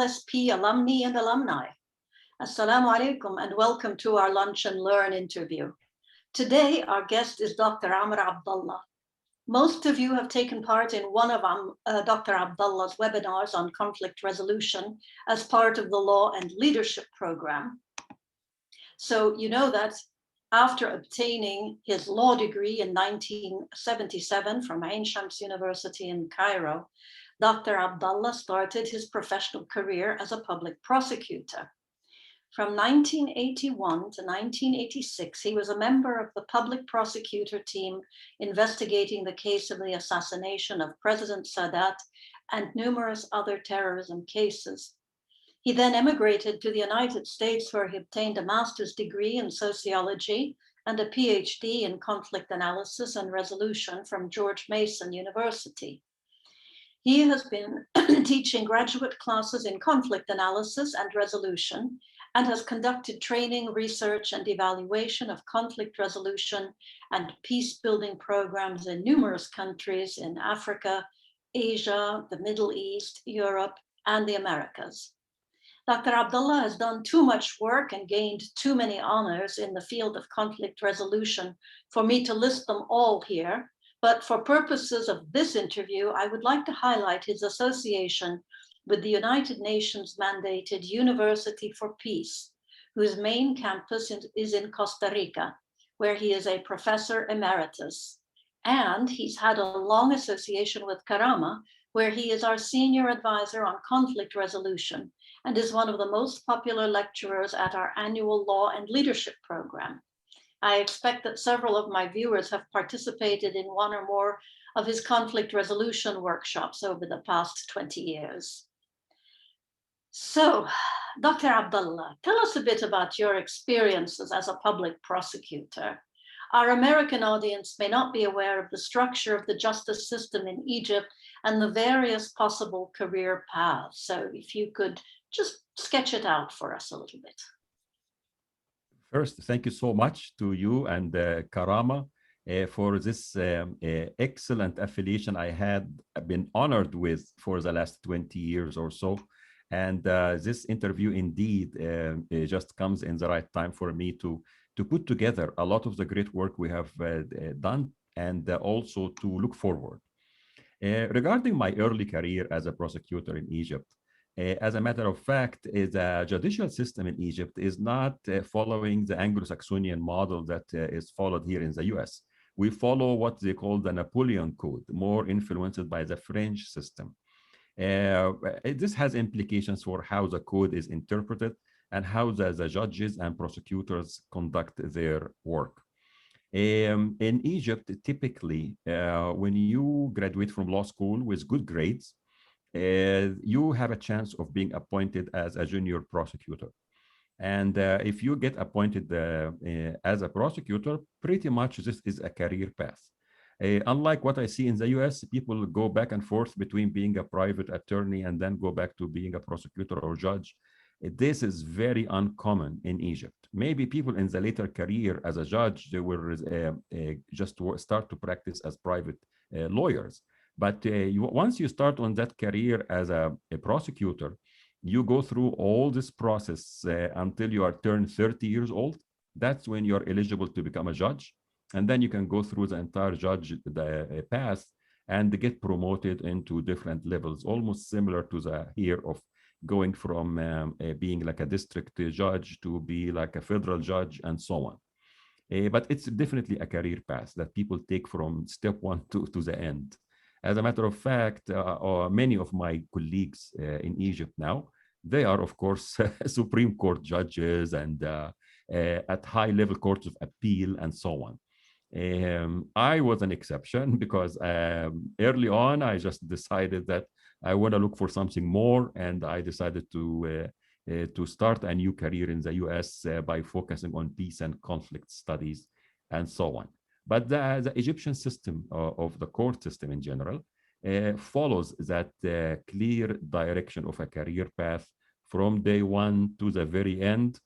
LSP alumni and alumni. Assalamu alaikum and welcome to our Lunch and Learn interview. Today, our guest is Dr. Amr Abdalla. Most of you have taken part in one of Dr. Abdalla's webinars on conflict resolution as part of the Law and Leadership program. So you know that after obtaining his law degree in 1977 from Ain Shams University in Cairo, Dr. Abdalla started his professional career as a public prosecutor. From 1981 to 1986, he was a member of the public prosecutor team investigating the case of the assassination of President Sadat and numerous other terrorism cases. He then emigrated to the United States, where he obtained a master's degree in sociology and a PhD in conflict analysis and resolution from George Mason University. He has been teaching graduate classes in conflict analysis and resolution and has conducted training, research, and evaluation of conflict resolution and peace-building programs in numerous countries in Africa, Asia, the Middle East, Europe, and the Americas. Dr. Abdalla has done too much work and gained too many honors in the field of conflict resolution for me to list them all here. But for purposes of this interview, I would like to highlight his association with the United Nations mandated University for Peace, whose main campus is in Costa Rica, where he is a professor emeritus. And he's had a long association with KARAMAH, where he is our senior advisor on conflict resolution and is one of the most popular lecturers at our annual Law and Leadership program. I expect that several of my viewers have participated in one or more of his conflict resolution workshops over the past 20 years. So, Dr. Abdalla, tell us a bit about your experiences as a public prosecutor. Our American audience may not be aware of the structure of the justice system in Egypt and the various possible career paths. So if you could just sketch it out for us a little bit. First, thank you so much to you and KARAMAH for this excellent affiliation I had been honored with for the last 20 years or so. And this interview indeed just comes in the right time for me to put together a lot of the great work we have done and also to look forward. Regarding my early career as a prosecutor in Egypt, as a matter of fact, the judicial system in Egypt is not following the Anglo-Saxonian model that is followed here in the US. We follow what they call the Napoleon Code, more influenced by the French system. This has implications for how the code is interpreted and how the judges and prosecutors conduct their work. In Egypt, typically, when you graduate from law school with good grades, you have a chance of being appointed as a junior prosecutor. And if you get appointed as a prosecutor, pretty much this is a career path. Unlike what I see in the US, people go back and forth between being a private attorney and then go back to being a prosecutor or judge. This is very uncommon in Egypt. Maybe people in the later career as a judge, they will just start to practice as private lawyers. But once you start on that career as a prosecutor, you go through all this process until you are turned 30 years old. That's when you're eligible to become a judge. And then you can go through the entire judge path and get promoted into different levels, almost similar to the here of going from being like a district judge to be like a federal judge and so on. But it's definitely a career path that people take from step one to the end. As a matter of fact, many of my colleagues in Egypt now, they are, of course, Supreme Court judges and at high-level courts of appeal and so on. I was an exception because early on, I just decided that I want to look for something more, and I decided to start a new career in the US by focusing on peace and conflict studies and so on. But the Egyptian system of the court system in general follows that clear direction of a career path from day one to the very end,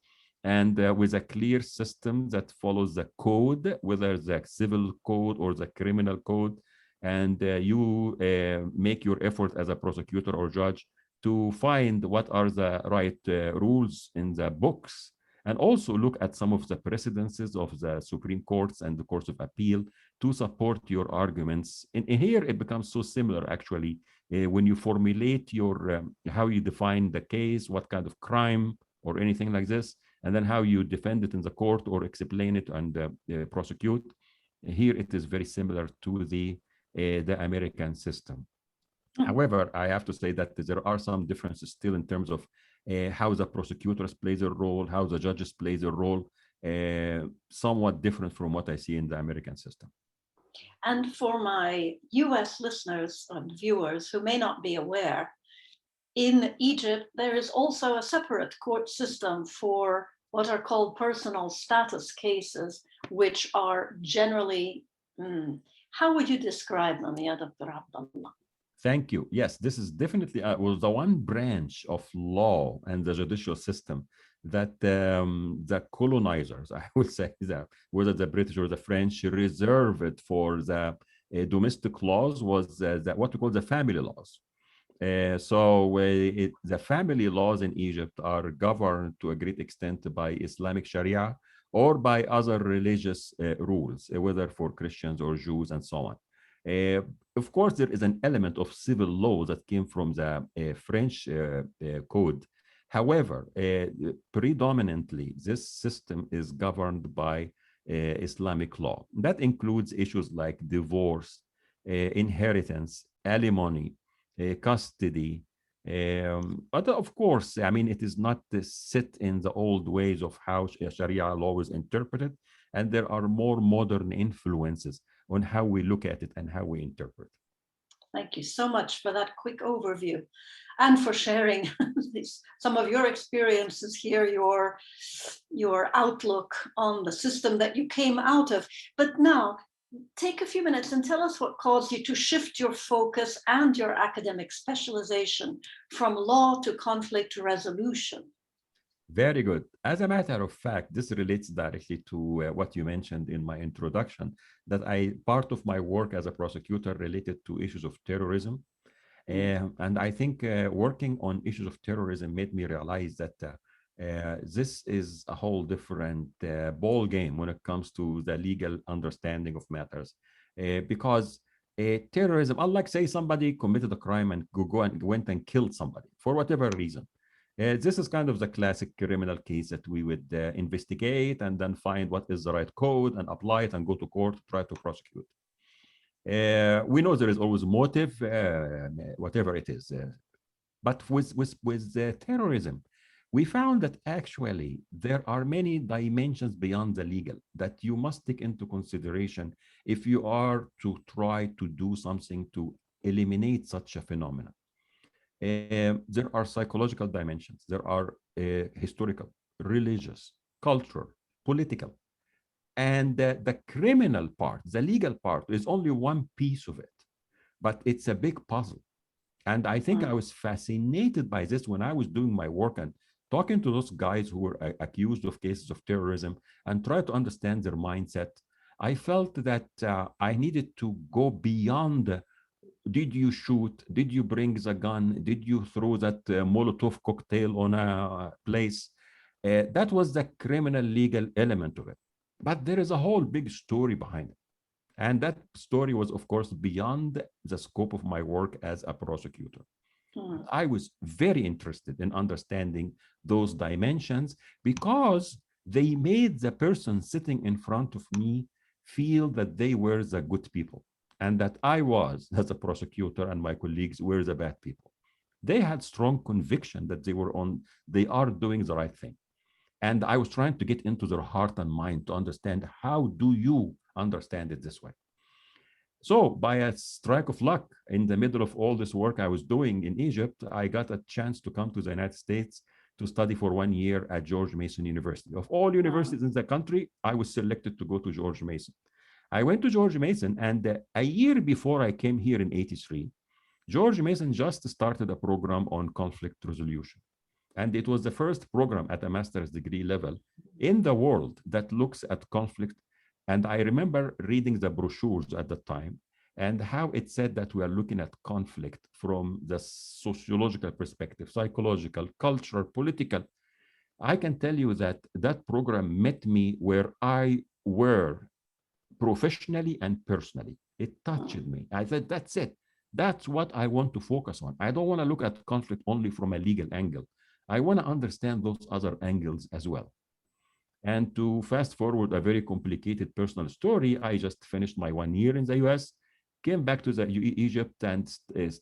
and with a clear system that follows the code, whether the civil code or the criminal code, and you make your effort as a prosecutor or judge to find what are the right rules in the books, and also look at some of the precedences of the Supreme Courts and the Courts of Appeal to support your arguments. And here it becomes so similar, actually, when you formulate your how you define the case, what kind of crime or anything like this, and then how you defend it in the court or explain it and prosecute. Here it is very similar to the American system. However, I have to say that there are some differences still in terms of how the prosecutors play their role, how the judges play their role, somewhat different from what I see in the American system. And for my US listeners and viewers who may not be aware, in Egypt, there is also a separate court system for what are called personal status cases, which are generally, how would you describe them, Ya Dr. Abdallah? Thank you. Yes, this is definitely was the one branch of law and the judicial system that the colonizers, I would say, that whether the British or the French, reserved for the domestic laws was what we call the family laws. The family laws in Egypt are governed to a great extent by Islamic Sharia or by other religious rules, whether for Christians or Jews and so on. Of course, there is an element of civil law that came from the French code. However, predominantly, this system is governed by Islamic law. That includes issues like divorce, inheritance, alimony, custody. But of course, I mean, it is not set in the old ways of how Sharia law is interpreted, and there are more modern influences on how we look at it and how we interpret. Thank you so much for that quick overview and for sharing some of your experiences here, your outlook on the system that you came out of. But now, take a few minutes and tell us what caused you to shift your focus and your academic specialization from law to conflict resolution. Very good. As a matter of fact, this relates directly to what you mentioned in my introduction, that part of my work as a prosecutor related to issues of terrorism. And I think working on issues of terrorism made me realize that this is a whole different ball game when it comes to the legal understanding of matters. Because terrorism, unlike say somebody committed a crime and went and killed somebody for whatever reason. This is kind of the classic criminal case that we would investigate and then find what is the right code and apply it and go to court to try to prosecute. We know there is always motive, whatever it is. But with terrorism, we found that actually there are many dimensions beyond the legal that you must take into consideration if you are to try to do something to eliminate such a phenomenon. There are psychological dimensions, there are historical, religious, cultural, political. And the criminal part, the legal part, is only one piece of it, but it's a big puzzle. And I think I was fascinated by this when I was doing my work and talking to those guys who were accused of cases of terrorism and try to understand their mindset. I felt that I needed to go beyond did you shoot? Did you bring the gun? Did you throw that Molotov cocktail on a place? That was the criminal legal element of it. But there is a whole big story behind it. And that story was, of course, beyond the scope of my work as a prosecutor. I was very interested in understanding those dimensions because they made the person sitting in front of me feel that they were the good people, and that I was, as a prosecutor, and my colleagues were the bad people. They had strong conviction that they are doing the right thing. And I was trying to get into their heart and mind to understand, how do you understand it this way? So by a strike of luck, in the middle of all this work I was doing in Egypt, I got a chance to come to the United States to study for 1 year at George Mason University. Of all universities in the country, I was selected to go to George Mason. I went to George Mason, and a year before I came here in '83, George Mason just started a program on conflict resolution. And it was the first program at a master's degree level in the world that looks at conflict. And I remember reading the brochures at the time, and how it said that we are looking at conflict from the sociological perspective, psychological, cultural, political. I can tell you that that program met me where I were professionally and personally. It touched me. I said, that's it. That's what I want to focus on. I don't want to look at conflict only from a legal angle. I want to understand those other angles as well. And to fast forward a very complicated personal story, I just finished my 1 year in the US, came back to Egypt and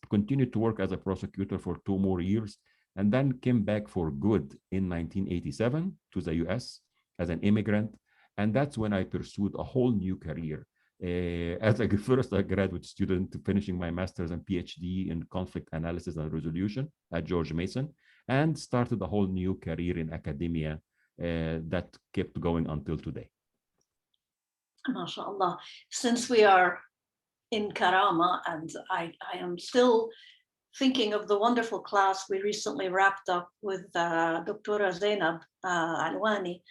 continued to work as a prosecutor for 2 more years, and then came back for good in 1987 to the US as an immigrant. And that's when I pursued a whole new career. As a first a graduate student, finishing my master's and PhD in conflict analysis and resolution at George Mason, and started a whole new career in academia that kept going until today. MashaAllah. Since we are in Karama, and I am still thinking of the wonderful class we recently wrapped up with Dr. Zainab Alwani,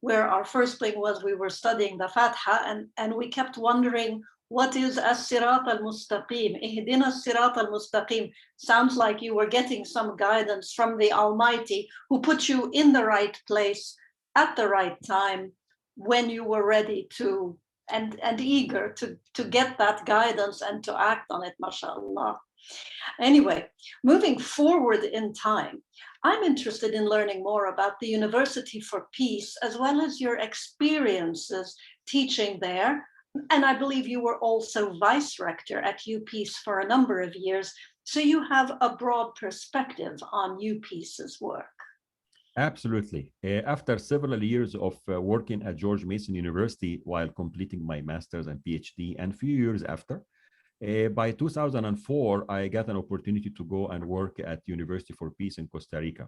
where our first thing was we were studying the Fatiha, and we kept wondering, what is as-sirat al-mustaqim? Ihdina as-sirat al-mustaqim. Sounds like you were getting some guidance from the Almighty, who put you in the right place at the right time when you were ready to and eager to get that guidance and to act on it, mashallah. Anyway, moving forward in time, I'm interested in learning more about the University for Peace, as well as your experiences teaching there. And I believe you were also vice rector at UPeace for a number of years. So you have a broad perspective on UPeace's work. Absolutely. After several years of working at George Mason University while completing my master's and PhD, and a few years after, by 2004, I got an opportunity to go and work at University for Peace in Costa Rica.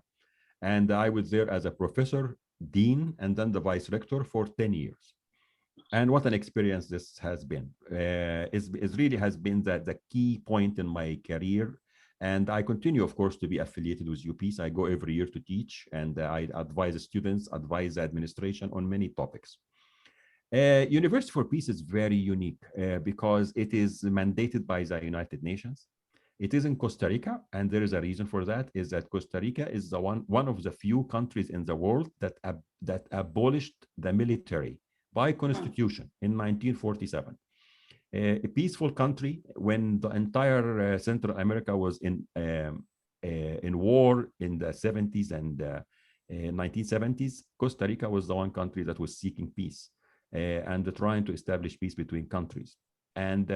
And I was there as a professor, dean, and then the vice rector for 10 years. And what an experience this has been. It really has been the key point in my career. And I continue, of course, to be affiliated with UPeace. I go every year to teach, and I advise students, advise the administration on many topics. University for Peace is very unique because it is mandated by the United Nations. It is in Costa Rica, and there is a reason for that, is that Costa Rica is the one of the few countries in the world that abolished the military by constitution in 1947. A peaceful country when the entire Central America was in war in the 70s and 1970s. Costa Rica was the one country that was seeking peace and trying to establish peace between countries. And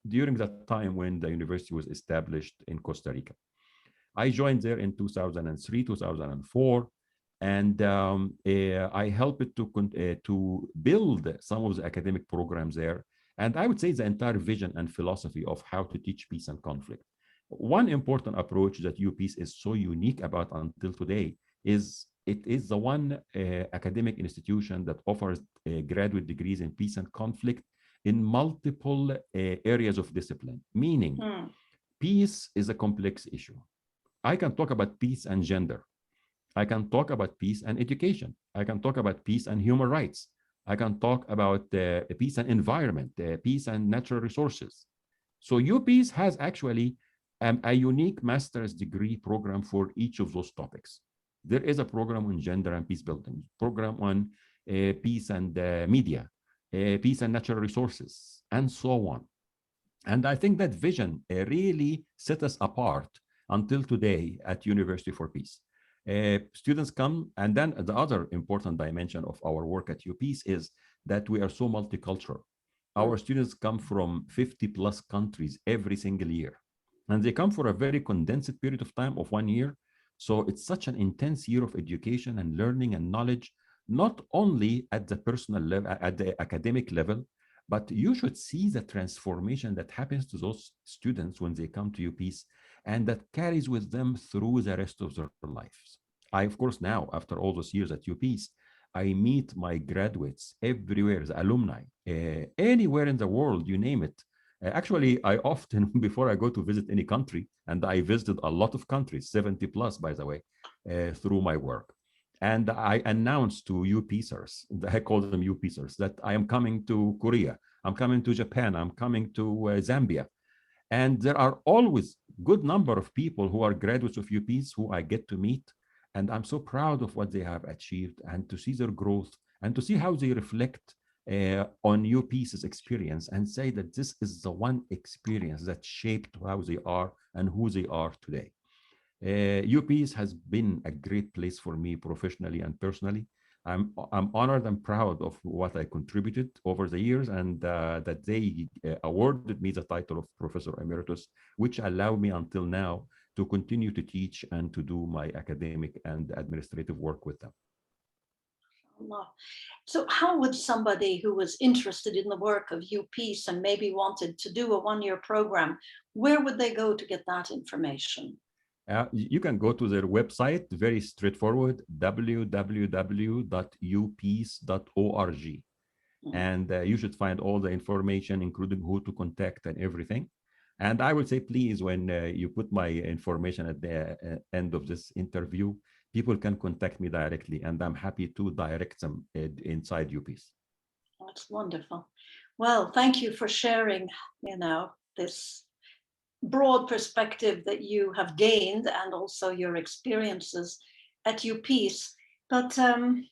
during that time when the university was established in Costa Rica, I joined there in 2003, 2004. And I helped to build some of the academic programs there. And I would say the entire vision and philosophy of how to teach peace and conflict. One important approach that UPeace is so unique about until today is it is the one academic institution that offers graduate degrees in peace and conflict in multiple areas of discipline, meaning peace is a complex issue. I can talk about peace and gender. I can talk about peace and education. I can talk about peace and human rights. I can talk about peace and environment, peace and natural resources. So UPeace has actually a unique master's degree program for each of those topics. There is a program on gender and peace building, program on peace and media, peace and natural resources, and so on. And I think that vision really set us apart until today at University for Peace. Students come, and then the other important dimension of our work at UPeace is that we are so multicultural. Our students come from 50 plus countries every single year, and they come for a very condensed period of time of 1 year. So it's such an intense year of education and learning and knowledge, not only at the personal level, at the academic level, but you should see the transformation that happens to those students when they come to UPeace, and that carries with them through the rest of their lives. I, of course, now, after all those years at UPeace, I meet my graduates everywhere, the alumni, anywhere in the world, you name it. Actually, I often, before I go to visit any country, and I visited a lot of countries, 70 plus, by the way, through my work. And I announced to UPeacers, I call them UPeacers, that I am coming to Korea. I'm coming to Japan, I'm coming to Zambia. And there are always good number of people who are graduates of UPs who I get to meet. And I'm so proud of what they have achieved and to see their growth and to see how they reflect on UP's experience and say that this is the one experience that shaped how they are and who they are today. UPS has been a great place for me professionally and personally. I'm honored and proud of what I contributed over the years, and that they awarded me the title of Professor Emeritus, which allowed me until now to continue to teach and to do my academic and administrative work with them. Allah. So how would somebody who was interested in the work of UPeace and maybe wanted to do a one-year program, where would they go to get that information? You can go to their website, very straightforward, www.upeace.org. And you should find all the information, including who to contact and everything. And I would say, please, when you put my information at the end of this interview, people can contact me directly, and I'm happy to direct them inside UPeace. That's wonderful. Well, thank you for sharing, this broad perspective that you have gained and also your experiences at UPeace. But I'm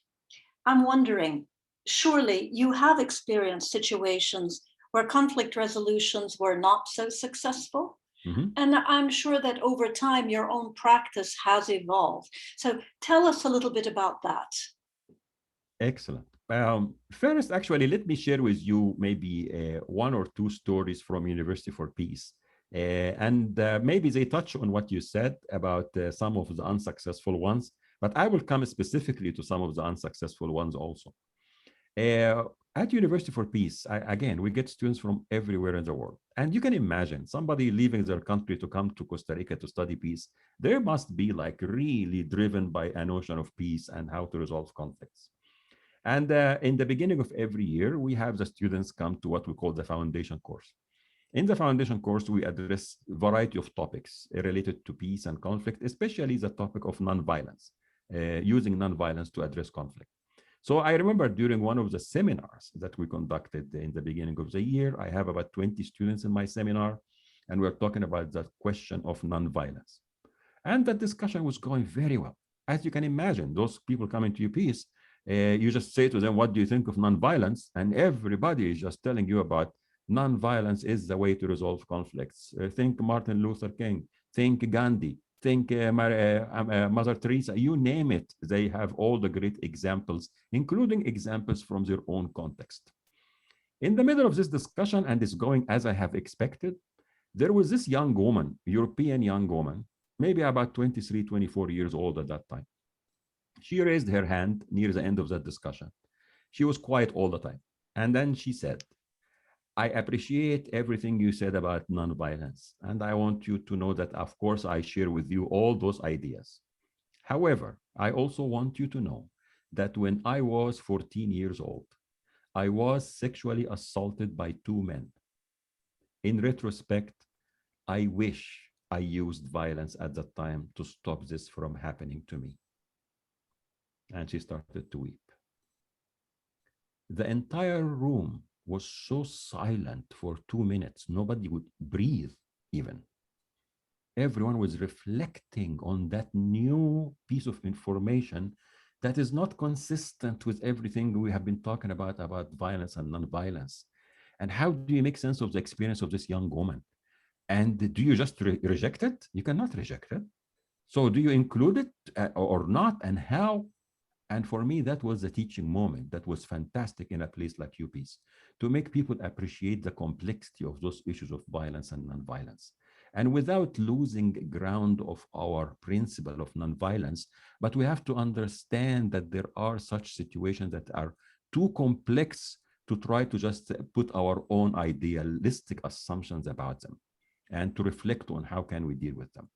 wondering, surely you have experienced situations where conflict resolutions were not so successful? Mm-hmm. And I'm sure that over time your own practice has evolved. So tell us a little bit about that. Excellent. First, actually, let me share with you maybe one or two stories from University for Peace. And maybe they touch on what you said about some of the unsuccessful ones, but I will come specifically to some of the unsuccessful ones also. At University for Peace, again, we get students from everywhere in the world. And you can imagine somebody leaving their country to come to Costa Rica to study peace. There must be like really driven by a notion of peace and how to resolve conflicts. And in the beginning of every year, we have the students come to what we call the foundation course. In the foundation course, we address a variety of topics related to peace and conflict, especially the topic of nonviolence, using nonviolence to address conflict. So I remember during one of the seminars that we conducted in the beginning of the year, I have about 20 students in my seminar, and we're talking about the question of nonviolence. And that discussion was going very well. As you can imagine, those people coming to UPeace, you just say to them, what do you think of nonviolence? And everybody is just telling you about nonviolence is the way to resolve conflicts. Think Martin Luther King, think Gandhi, think Mother Teresa, you name it. They have all the great examples, including examples from their own context. In the middle of this discussion, and it's going as I have expected, there was this young woman, European young woman, maybe about 23, 24 years old at that time. She raised her hand near the end of that discussion. She was quiet all the time. And then she said, I appreciate everything you said about nonviolence. And I want you to know that, of course, I share with you all those ideas. However, I also want you to know that when I was 14 years old, I was sexually assaulted by two men. In retrospect, I wish I used violence at that time to stop this from happening to me. And she started to weep. The entire room was so silent for 2 minutes. Nobody would breathe even. Everyone was reflecting on that new piece of information that is not consistent with everything we have been talking about violence and nonviolence. And how do you make sense of the experience of this young woman? And do you just reject it? You cannot reject it. So do you include it or not? And how? And for me, that was a teaching moment that was fantastic in a place like UPeace, to make people appreciate the complexity of those issues of violence and nonviolence. And without losing ground of our principle of nonviolence, but we have to understand that there are such situations that are too complex to try to just put our own idealistic assumptions about them and to reflect on how can we deal with them.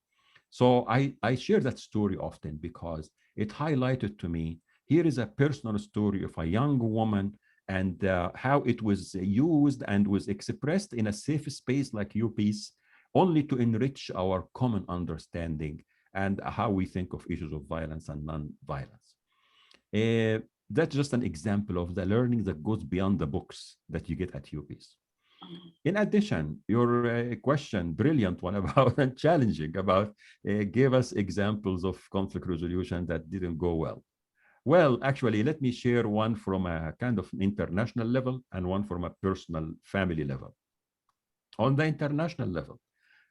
So I share that story often because it highlighted to me, here is a personal story of a young woman and how it was used and was expressed in a safe space like UPeace, only to enrich our common understanding and how we think of issues of violence and non-violence. That's just an example of the learning that goes beyond the books that you get at UPs. In addition, your question, brilliant one about and challenging about, gave us examples of conflict resolution that didn't go well. Well, actually, let me share one from a kind of international level and one from a personal family level. On the international level,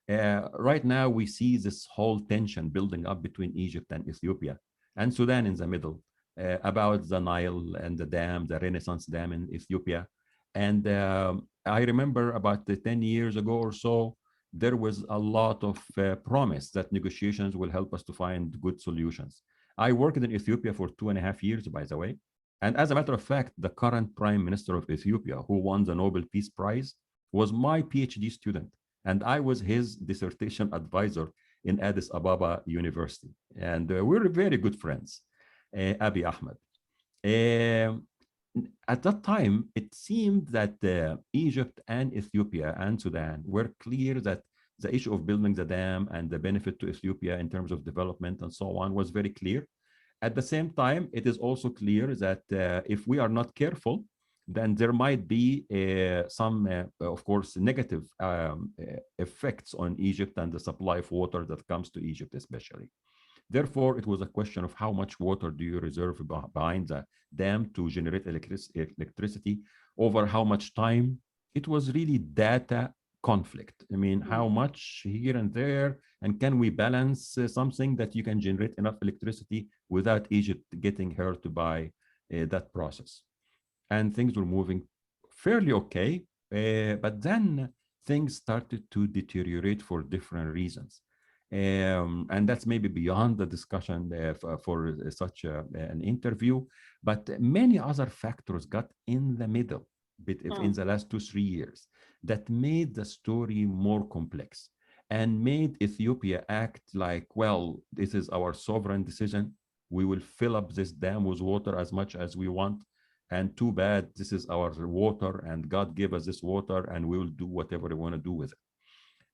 right now we see this whole tension building up between Egypt and Ethiopia and Sudan in the middle, about the Nile and the dam, the Renaissance Dam in Ethiopia. And I remember about 10 years ago or so, there was a lot of promise that negotiations will help us to find good solutions. I worked in Ethiopia for 2.5 years, by the way. And as a matter of fact, the current prime minister of Ethiopia, who won the Nobel Peace Prize, was my PhD student. And I was his dissertation advisor in Addis Ababa University. And we're very good friends, Abiy Ahmed. Um, at that time, it seemed that Egypt and Ethiopia and Sudan were clear that the issue of building the dam and the benefit to Ethiopia in terms of development and so on was very clear. At the same time, it is also clear that if we are not careful, then there might be some, of course, negative effects on Egypt and the supply of water that comes to Egypt, especially. Therefore, it was a question of how much water do you reserve behind the dam to generate electricity, over how much time. It was really data conflict. I mean, how much here and there, and can we balance something that you can generate enough electricity without Egypt getting hurt by that process. And things were moving fairly okay, but then things started to deteriorate for different reasons. And that's maybe beyond the discussion for such an interview, but many other factors got in the middle in the last 2-3 years that made the story more complex and made Ethiopia act like, well, this is our sovereign decision. We will fill up this dam with water as much as we want. And too bad, this is our water and God gave us this water and we will do whatever we want to do with it.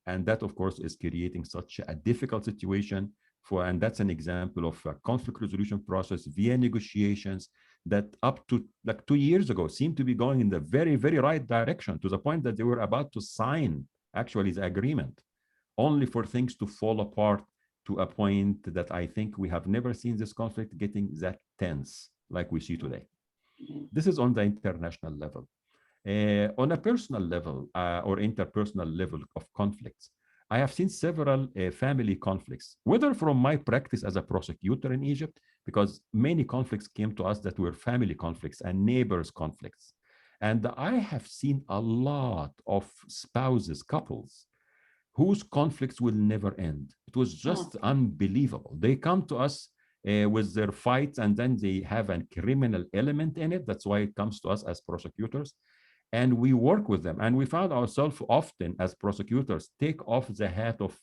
And that, of course, is creating such a difficult situation and that's an example of a conflict resolution process via negotiations that up to like 2 years ago seemed to be going in the very, very right direction, to the point that they were about to sign actually the agreement, only for things to fall apart to a point that I think we have never seen this conflict getting that tense like we see today. This is on the international level. On a personal level or interpersonal level of conflicts, I have seen several family conflicts, whether from my practice as a prosecutor in Egypt, because many conflicts came to us that were family conflicts and neighbors conflicts. And I have seen a lot of spouses, couples, whose conflicts will never end. It was just unbelievable. They come to us with their fights, and then they have a criminal element in it. That's why it comes to us as prosecutors. And we work with them. And we found ourselves often as prosecutors take off the hat of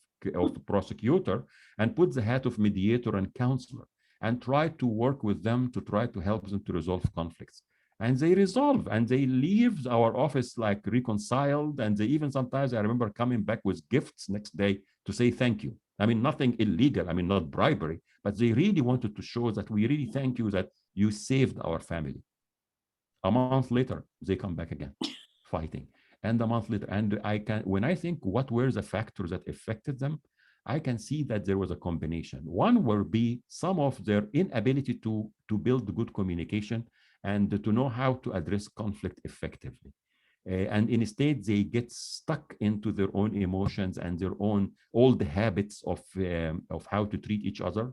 prosecutor and put the hat of mediator and counselor and try to work with them to try to help them to resolve conflicts. And they resolve and they leave our office like reconciled. And they even sometimes, I remember coming back with gifts next day to say thank you. I mean, nothing illegal, I mean, not bribery, but they really wanted to show that we really thank you that you saved our family. A month later, they come back again, fighting. And a month later, and when I think what were the factors that affected them, I can see that there was a combination. One will be some of their inability to build good communication and to know how to address conflict effectively. And instead, they get stuck into their own emotions and their own old habits of how to treat each other.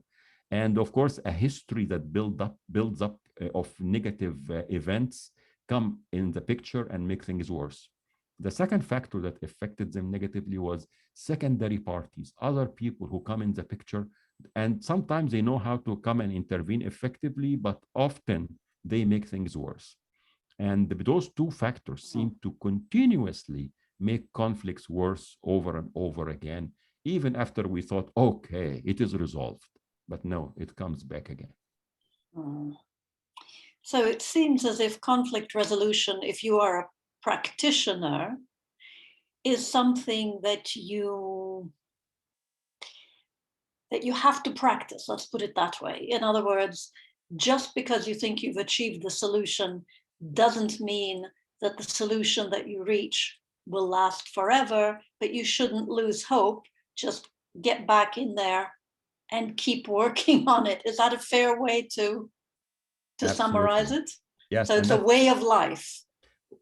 And of course, a history that builds up of negative events come in the picture and make things worse. The second factor that affected them negatively was secondary parties, other people who come in the picture. And sometimes they know how to come and intervene effectively, but often they make things worse. And those two factors seem to continuously make conflicts worse over and over again, even after we thought, okay, it is resolved. But no, it comes back again. So it seems as if conflict resolution, if you are a practitioner, is something that you have to practice, let's put it that way. In other words, just because you think you've achieved the solution doesn't mean that the solution that you reach will last forever, but you shouldn't lose hope. Just get back in there and keep working on it. Is that a fair way to summarize Absolutely. it? Yes, So and it's a that's way of life.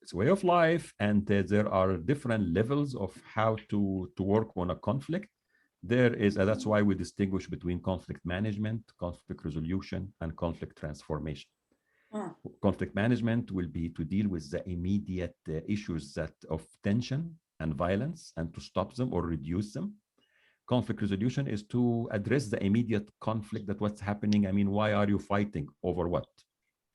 it's a way of life, and there are different levels of how to work on a conflict. There is, and that's why we distinguish between conflict management, conflict resolution, and conflict transformation. Mm. Conflict management will be to deal with the immediate issues that of tension and violence and to stop them or reduce them. Conflict resolution is to address the immediate conflict, that what's happening. I mean, why are you fighting over what?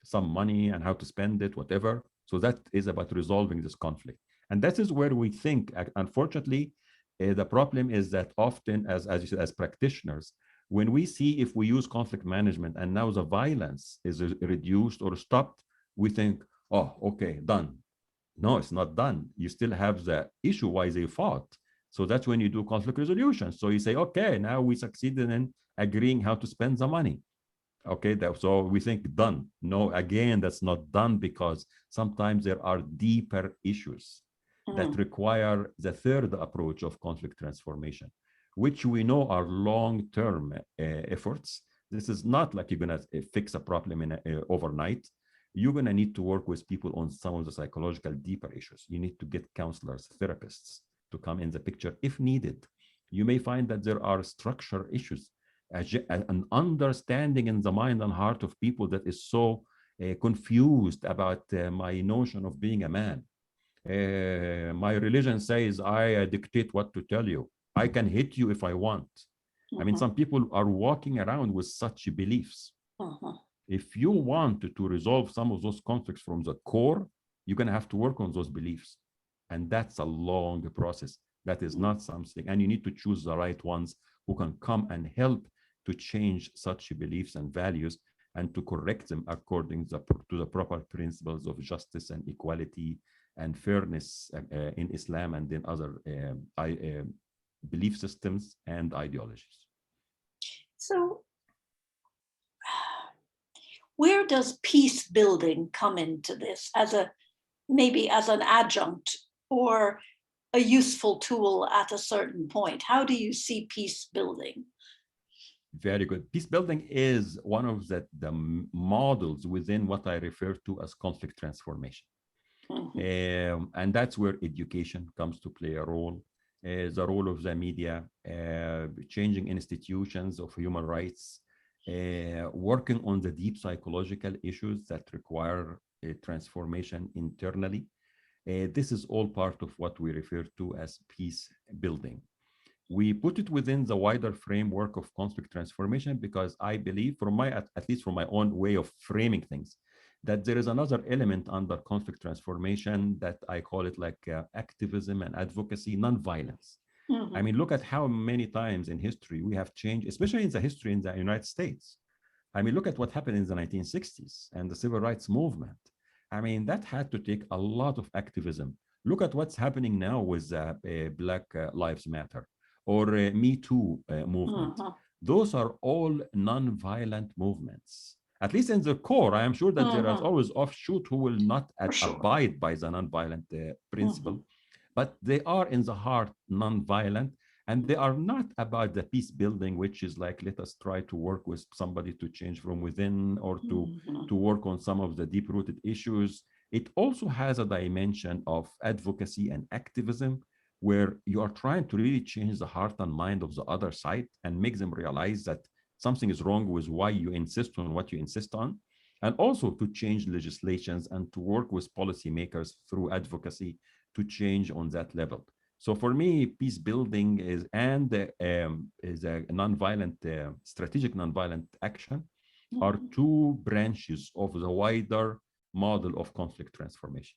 Some money and how to spend it, whatever. So that is about resolving this conflict. And that is where we think, unfortunately, the problem is that often, as you said, as practitioners, when we see if we use conflict management and now the violence is reduced or stopped, we think, oh, okay, done. No, it's not done. You still have the issue why they fought. So that's when you do conflict resolution. So you say, okay, now we succeeded in agreeing how to spend the money. Okay, so we think done. No, again, that's not done, because sometimes there are deeper issues that require the third approach of conflict transformation, which we know are long-term efforts. This is not like you're going to fix a problem in overnight. You're going to need to work with people on some of the psychological deeper issues. You need to get counselors, therapists to come in the picture if needed. You may find that there are structural issues, an understanding in the mind and heart of people that is so confused about my notion of being a man. My religion says I dictate what to tell you. I can hit you if I want. I mean, some people are walking around with such beliefs. If you want to resolve some of those conflicts from the core, you're going to have to work on those beliefs. And that's a long process. That is not something, and you need to choose the right ones who can come and help to change such beliefs and values and to correct them according to the proper principles of justice and equality and fairness in Islam and in other belief systems and ideologies. So where does peace building come into this, as maybe as an adjunct or a useful tool at a certain point? How do you see peace building? Very good. Peace building is one of the models within what I refer to as conflict transformation. And that's where education comes to play a role, the role of the media, changing institutions of human rights, working on the deep psychological issues that require a transformation internally. This is all part of what we refer to as peace building. We put it within the wider framework of conflict transformation because I believe, at least from my own way of framing things, that there is another element under conflict transformation that I call it like activism and advocacy, non-violence. I mean, look at how many times in history we have changed, especially in the history in the United States. I mean, look at what happened in the 1960s and the civil rights movement. I mean, that had to take a lot of activism. Look at what's happening now with Black Lives Matter or Me Too movement. Those are all non-violent movements. At least in the core, I am sure that there is always offshoot who will not abide by the non-violent principle, but they are in the heart non-violent, and they are not about the peace building, which is like, let us try to work with somebody to change from within or to work on some of the deep-rooted issues. It also has a dimension of advocacy and activism, where you are trying to really change the heart and mind of the other side and make them realize that something is wrong with why you insist on what you insist on, and also to change legislations and to work with policymakers through advocacy to change on that level. So for me, peace building is a nonviolent, strategic nonviolent action are two branches of the wider model of conflict transformation.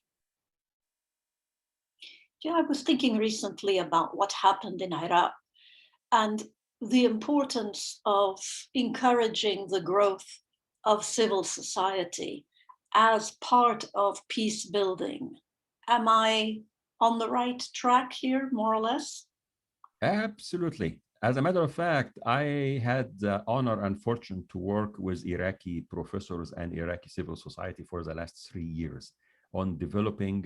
Yeah, I was thinking recently about what happened in Iraq and the importance of encouraging the growth of civil society as part of peace building. Am I on the right track here, more or less? Absolutely. As a matter of fact, I had the honor and fortune to work with Iraqi professors and Iraqi civil society for the last 3 years on developing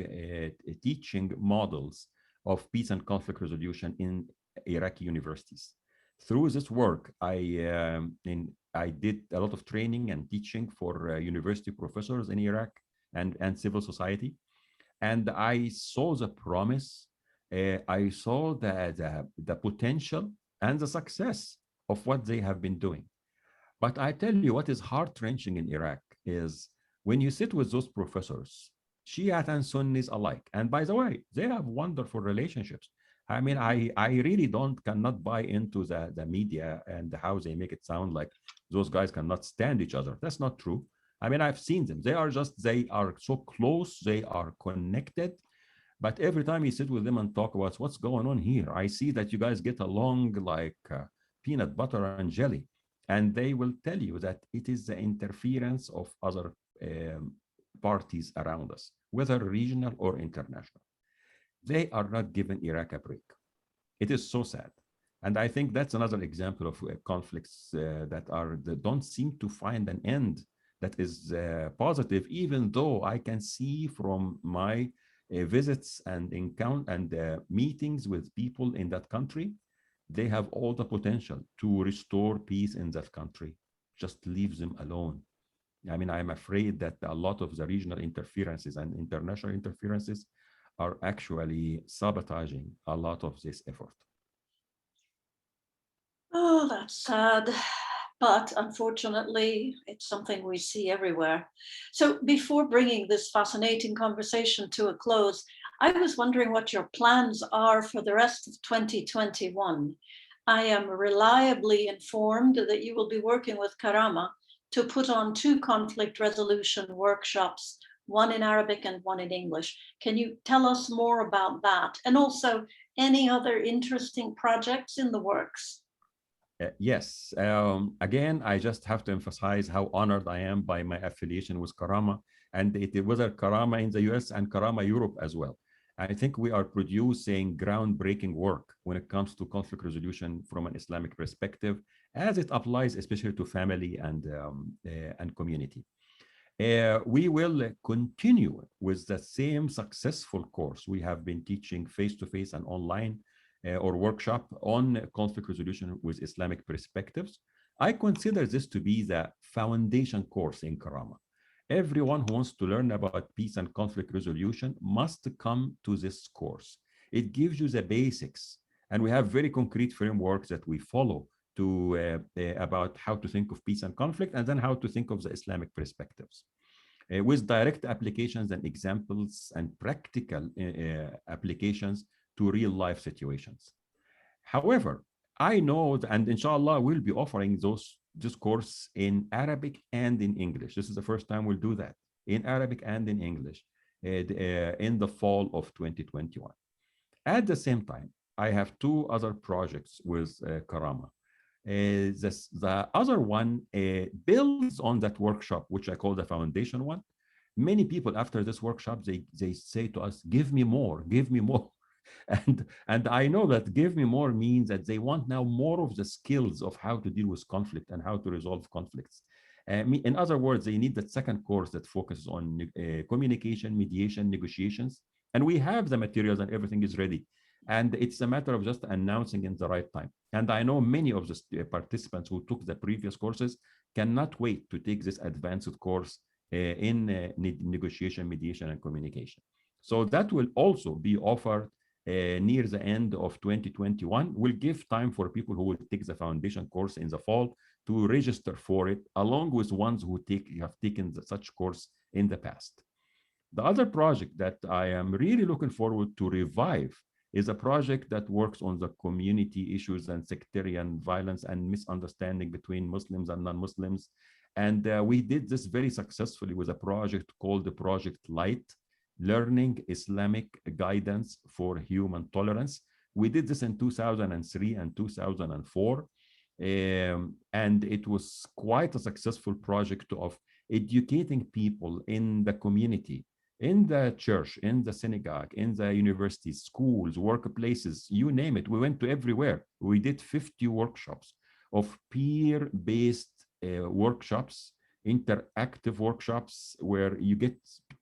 teaching models of peace and conflict resolution in Iraqi universities. Through this work, I did a lot of training and teaching for university professors in Iraq and civil society. And I saw the promise, I saw the potential and the success of what they have been doing. But I tell you what is heart-wrenching in Iraq is when you sit with those professors, Shiite and Sunnis alike. And by the way, they have wonderful relationships. I mean, I really cannot buy into the media and how they make it sound like those guys cannot stand each other. That's not true. I mean, I've seen them. They are so close, they are connected. But every time you sit with them and talk about what's going on here, I see that you guys get along like peanut butter and jelly. And they will tell you that it is the interference of other parties around us, whether regional or international. They are not giving Iraq a break. It is so sad. And I think that's another example of conflicts that don't seem to find an end that is positive, even though I can see from my visits and meetings with people in that country, they have all the potential to restore peace in that country. Just leave them alone. I mean, I'm afraid that a lot of the regional interferences and international interferences are actually sabotaging a lot of this effort. Oh, that's sad. But unfortunately, it's something we see everywhere. So before bringing this fascinating conversation to a close, I was wondering what your plans are for the rest of 2021. I am reliably informed that you will be working with KARAMAH to put on 2 conflict resolution workshops, one in Arabic and one in English. Can you tell us more about that? And also any other interesting projects in the works? Yes. Again, I just have to emphasize how honored I am by my affiliation with KARAMAH, and whether KARAMAH in the US and KARAMAH Europe as well. I think we are producing groundbreaking work when it comes to conflict resolution from an Islamic perspective, as it applies especially to family and community. We will continue with the same successful course we have been teaching face-to-face and online or workshop on conflict resolution with Islamic perspectives. I consider this to be the foundation course in KARAMAH. Everyone who wants to learn about peace and conflict resolution must come to this course. It gives you the basics, and we have very concrete frameworks that we follow to about how to think of peace and conflict, and then how to think of the Islamic perspectives. With direct applications and examples and practical applications to real life situations. However, I know, and inshallah, we'll be offering this course in Arabic and in English. This is the first time we'll do that, in Arabic and in English, in the fall of 2021. At the same time, I have 2 other projects with KARAMAH. The other one builds on that workshop, which I call the foundation one. Many people after this workshop, they say to us, give me more, give me more. And I know that give me more means that they want now more of the skills of how to deal with conflict and how to resolve conflicts. In other words, they need that second course that focuses on communication, mediation, negotiations. And we have the materials and everything is ready. And it's a matter of just announcing in the right time. And I know many of the participants who took the previous courses cannot wait to take this advanced course in negotiation, mediation, and communication. So that will also be offered near the end of 2021. We'll give time for people who will take the foundation course in the fall to register for it, along with ones who have taken such course in the past. The other project that I am really looking forward to revive is a project that works on the community issues and sectarian violence and misunderstanding between Muslims and non-Muslims. And we did this very successfully with a project called the Project Light, Learning Islamic Guidance for Human Tolerance. We did this in 2003 and 2004. And it was quite a successful project of educating people in the community in the church, in the synagogue, in the universities, schools, workplaces, you name it. We went to everywhere. We did 50 workshops of peer-based workshops, interactive workshops where you get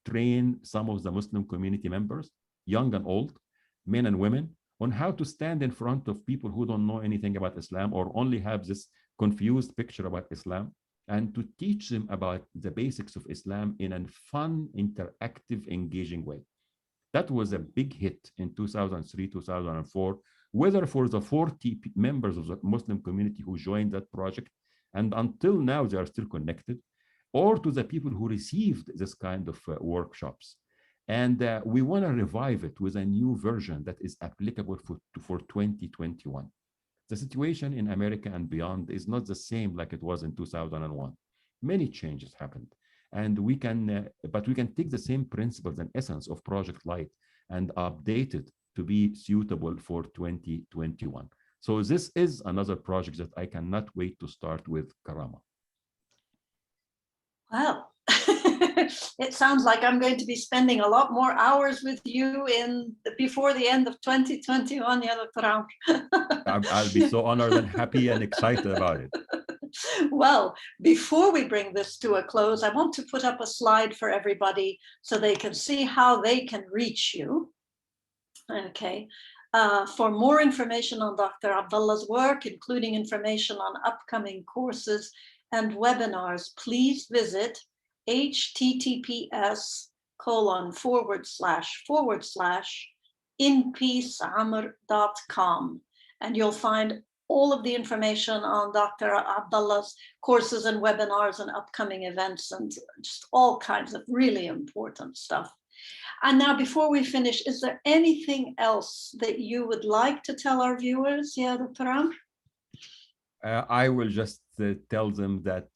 train some of the Muslim community members, young and old, men and women, on how to stand in front of people who don't know anything about Islam or only have this confused picture about Islam, and to teach them about the basics of Islam in a fun, interactive, engaging way. That was a big hit in 2003, 2004, whether for the 40 members of the Muslim community who joined that project, and until now they are still connected, or to the people who received this kind of workshops. And we want to revive it with a new version that is applicable for 2021. The situation in America and beyond is not the same like it was in 2001. Many changes happened. And but we can take the same principles and essence of Project Light and update it to be suitable for 2021. So this is another project that I cannot wait to start with KARAMAH. Well, it sounds like I'm going to be spending a lot more hours with you before the end of 2021, yeah, Dr. Amr. I'll be so honored and happy and excited about it. Well, before we bring this to a close, I want to put up a slide for everybody so they can see how they can reach you. Okay. For more information on Dr. Abdalla's work, including information on upcoming courses and webinars, please visit https:// and you'll find all of the information on Dr. Abdalla's courses and webinars and upcoming events and just all kinds of really important stuff. And now, before we finish, is there anything else that you would like to tell our viewers? Yeah, Dr. Amr? I will just tell them that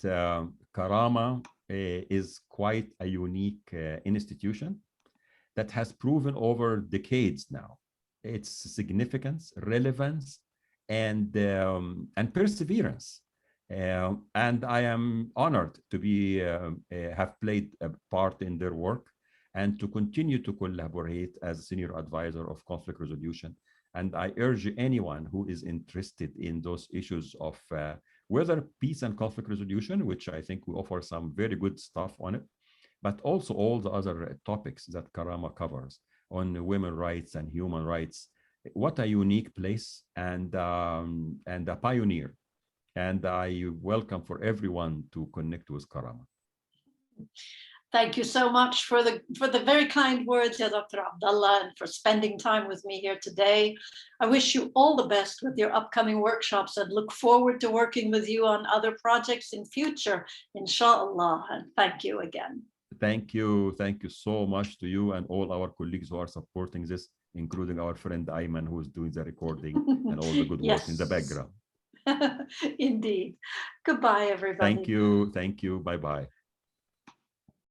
KARAMAH is quite a unique institution that has proven over decades now its significance, relevance, and perseverance. And I am honored to have played a part in their work and to continue to collaborate as a senior advisor of conflict resolution. And I urge anyone who is interested in those issues of whether peace and conflict resolution, which I think we offer some very good stuff on it, but also all the other topics that KARAMAH covers on women's rights and human rights. What a unique place and a pioneer. And I welcome for everyone to connect with KARAMAH. Thank you so much for the very kind words, yeah, Dr. Abdalla, and for spending time with me here today. I wish you all the best with your upcoming workshops and look forward to working with you on other projects in future, inshallah. And thank you again. Thank you. Thank you so much to you and all our colleagues who are supporting this, including our friend Ayman, who is doing the recording and all the good work in the background. Indeed. Goodbye, everybody. Thank you. Thank you. Bye-bye.